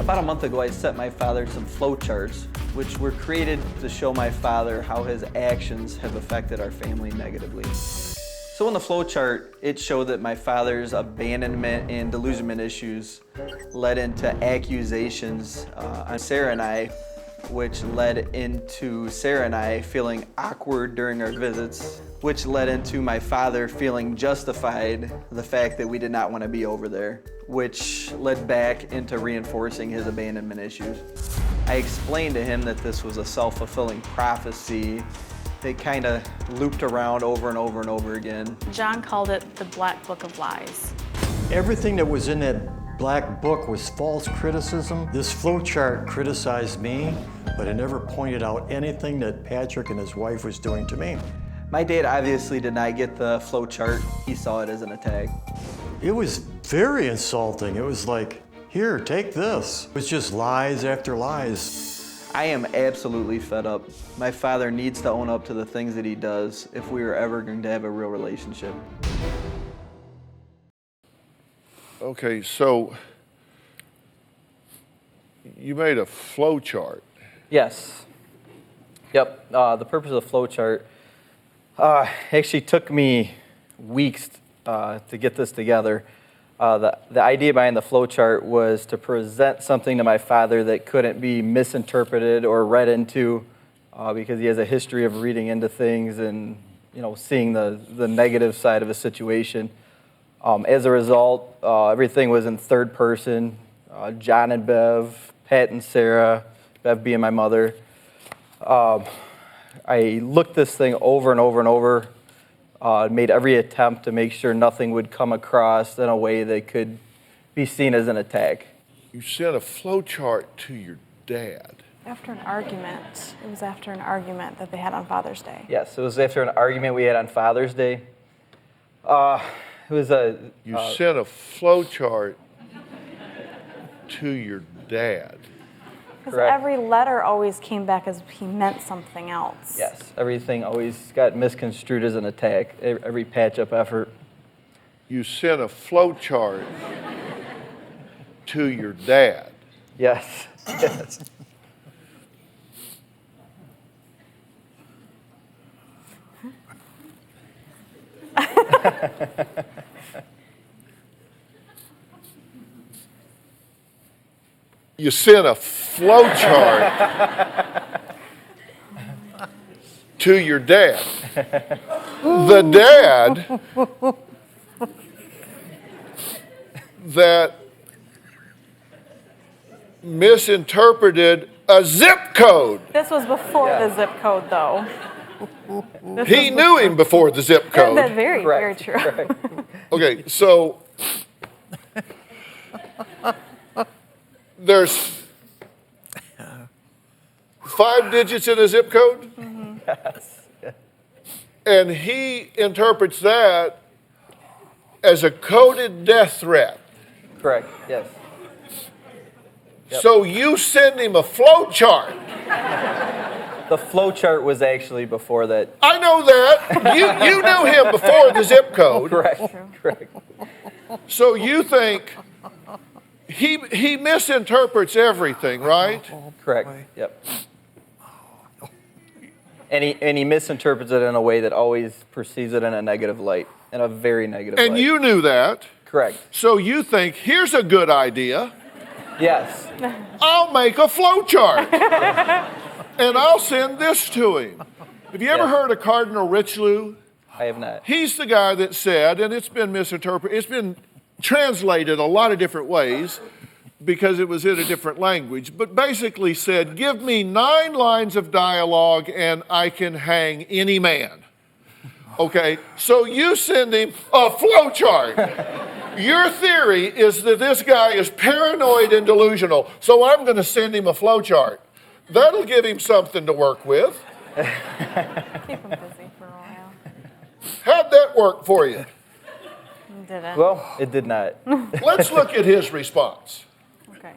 About a month ago, I sent my father some flowcharts, which were created to show my father how his actions have affected our family negatively. So in the flowchart, it showed that my father's abandonment and delusionment issues led into accusations on Sarah and I, which led into Sarah and I feeling awkward during our visits, which led into my father feeling justified the fact that we did not want to be over there, which led back into reinforcing his abandonment issues. I explained to him that this was a self-fulfilling prophecy that kind of looped around over and over and over again. John called it the Black Book of Lies. Everything that was in that black book was false criticism. This flowchart criticized me, but it never pointed out anything that Patrick and his wife was doing to me. My dad obviously did not get the flowchart. He saw it as an attack. It was very insulting. It was like, here, take this. It was just lies after lies. I am absolutely fed up. My father needs to own up to the things that he does if we are ever going to have a real relationship. Okay, so you made a flow chart. Yes. Yep. The purpose of the flowchart actually took me weeks to get this together. The idea behind the flowchart was to present something to my father that couldn't be misinterpreted or read into because he has a history of reading into things and seeing the negative side of a situation. As a result, everything was in third person, John and Bev, Pat and Sarah, Bev being my mother. I looked this thing over and over and over, made every attempt to make sure nothing would come across in a way that could be seen as an attack. You sent a flow chart to your dad. After an argument. It was after an argument that they had on Father's Day. Yes, it was after an argument we had on Father's Day. It was You sent a flow chart to your dad. Because Correct. every letter always came back as he meant something else. Yes, everything always got misconstrued as an attack, every patch-up effort. You sent a flow chart to your dad. Yes, yes. You sent a flow chart to your dad. The dad that misinterpreted a zip code. This was before Yeah. the zip code, though. He knew him before the zip That's code. very, very Correct, true. correct. Okay, so there's 5 digits in a zip code, Yes. and he interprets that as a coded death threat. Correct, yes. Yep. So you send him a flow chart. The flowchart was actually before that. I know that. You knew him before the zip code. Correct, correct. So you think he misinterprets everything, right? Correct, yep. And he misinterprets it in a way that always perceives it in a negative light, in a very negative light. And you knew that. Correct, So you think, here's a good idea. yes. I'll make a flow chart. And I'll send this to him. Have you ever Yeah. heard of Cardinal Richelieu? I have not. He's the guy that said, and it's been misinterpreted, it's been translated a lot of different ways because it was in a different language, but basically said, give me 9 lines of dialogue and I can hang any man. Okay, so you send him a flow chart. Your theory is that this guy is paranoid and delusional, so I'm going to send him a flow chart. That'll give him something to work with. Keep him busy for a while. How'd that work for you? Did it? Well, it did not. Let's look at his response. Okay.